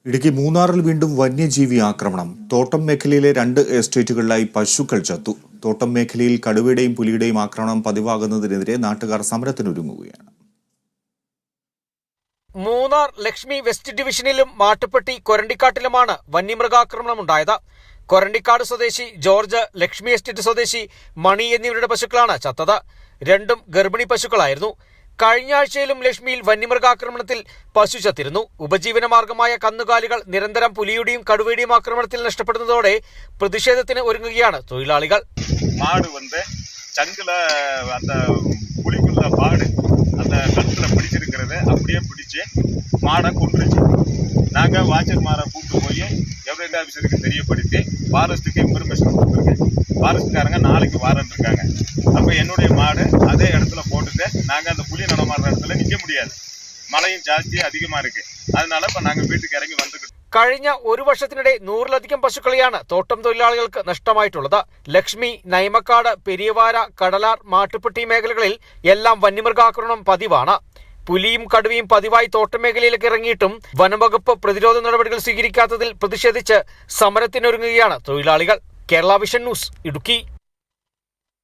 ഇടുക്കി മൂന്നാറിൽ വീണ്ടും വന്യജീവി ആക്രമണം. തോട്ടം മേഖലയിലെ 2 എസ്റ്റേറ്റുകളിലായി പശുക്കൾ ചത്തു. തോട്ടം മേഖലയിൽ കടുവയുടെയും പുലിയുടെയും ആക്രമണം പതിവാകുന്നതിനെതിരെ നാട്ടുകാർ സമരത്തിനൊരുങ്ങുകയാണ്. മൂന്നാർ ലക്ഷ്മി വെസ്റ്റ് ഡിവിഷനിലും മാട്ടുപ്പെട്ടി കൊരണ്ടിക്കാട്ടിലുമാണ് വന്യമൃഗാക്രമണം ഉണ്ടായത്. കൊരണ്ടിക്കാട് സ്വദേശി ജോർജ്, ലക്ഷ്മി എസ്റ്റേറ്റ് സ്വദേശി മണി എന്നിവരുടെ പശുക്കളാണ് ചത്തത്. രണ്ടും ഗർഭിണി പശുക്കളായിരുന്നു. കഴിഞ്ഞ ആഴ്ചയിലും ലക്ഷ്മിയിൽ വന്യമൃഗാക്രമണത്തിൽ പശു ചത്തിരുന്നു. ഉപജീവന മാർഗമായ കന്നുകാലികൾ നിരന്തരം പുലിയുടെയും കടുവയുടെയും ആക്രമണത്തിൽ നഷ്ടപ്പെടുന്നതോടെ പ്രതിഷേധത്തിന് ഒരുങ്ങുകയാണ് തൊഴിലാളികൾ. மாடு சங்குல அந்த புலிக்குள்ள பாடு அந்த கழுத்துல பிடிச்சிருக்கிறது அப்படியே பிடிச்சு மாடை கொண்டுருச்சு. நாங்கள் வாட்சர்மாரை கூப்பிட்டு போய் எவரேட் ஆஃபீஸருக்கு தெரியப்படுத்தி ஃபாரஸ்ட்டுக்கு இன்ஃபர்மேஷன் கொடுத்துருக்கேன். ஃபாரஸ்ட்காரங்க நாளைக்கு வாரண்ட் இருக்காங்க. அப்போ என்னுடைய மாடு அதே இடத்துல போட்டுட்டு நாங்கள் அந்த புலி நடமாடுற இடத்துல நிற்க முடியாது. மழையும் ஜாஸ்தி அதிகமாக இருக்குது. அதனால இப்போ நாங்கள் வீட்டுக்கு இறங்கி வந்துக்கிட்டு. കഴിഞ്ഞ ഒരു വർഷത്തിനിടെ 100-ലധികം പശുക്കളെയാണ് തോട്ടം തൊഴിലാളികൾക്ക് നഷ്ടമായിട്ടുള്ളത്. ലക്ഷ്മി, നൈമക്കാട്, പെരിയവാര, കടലാർ, മാട്ടുപ്പെട്ടി മേഖലകളിൽ എല്ലാം വന്യമൃഗാക്രമണം പതിവാണ്. പുലിയും കടുവയും പതിവായി തോട്ടം മേഖലയിലേക്ക് ഇറങ്ങിയിട്ടും വനംവകുപ്പ് പ്രതിരോധ നടപടികൾ സ്വീകരിക്കാത്തതിൽ പ്രതിഷേധിച്ച് സമരത്തിനൊരുങ്ങുകയാണ് തൊഴിലാളികൾ. Kerala vision news, Idukki.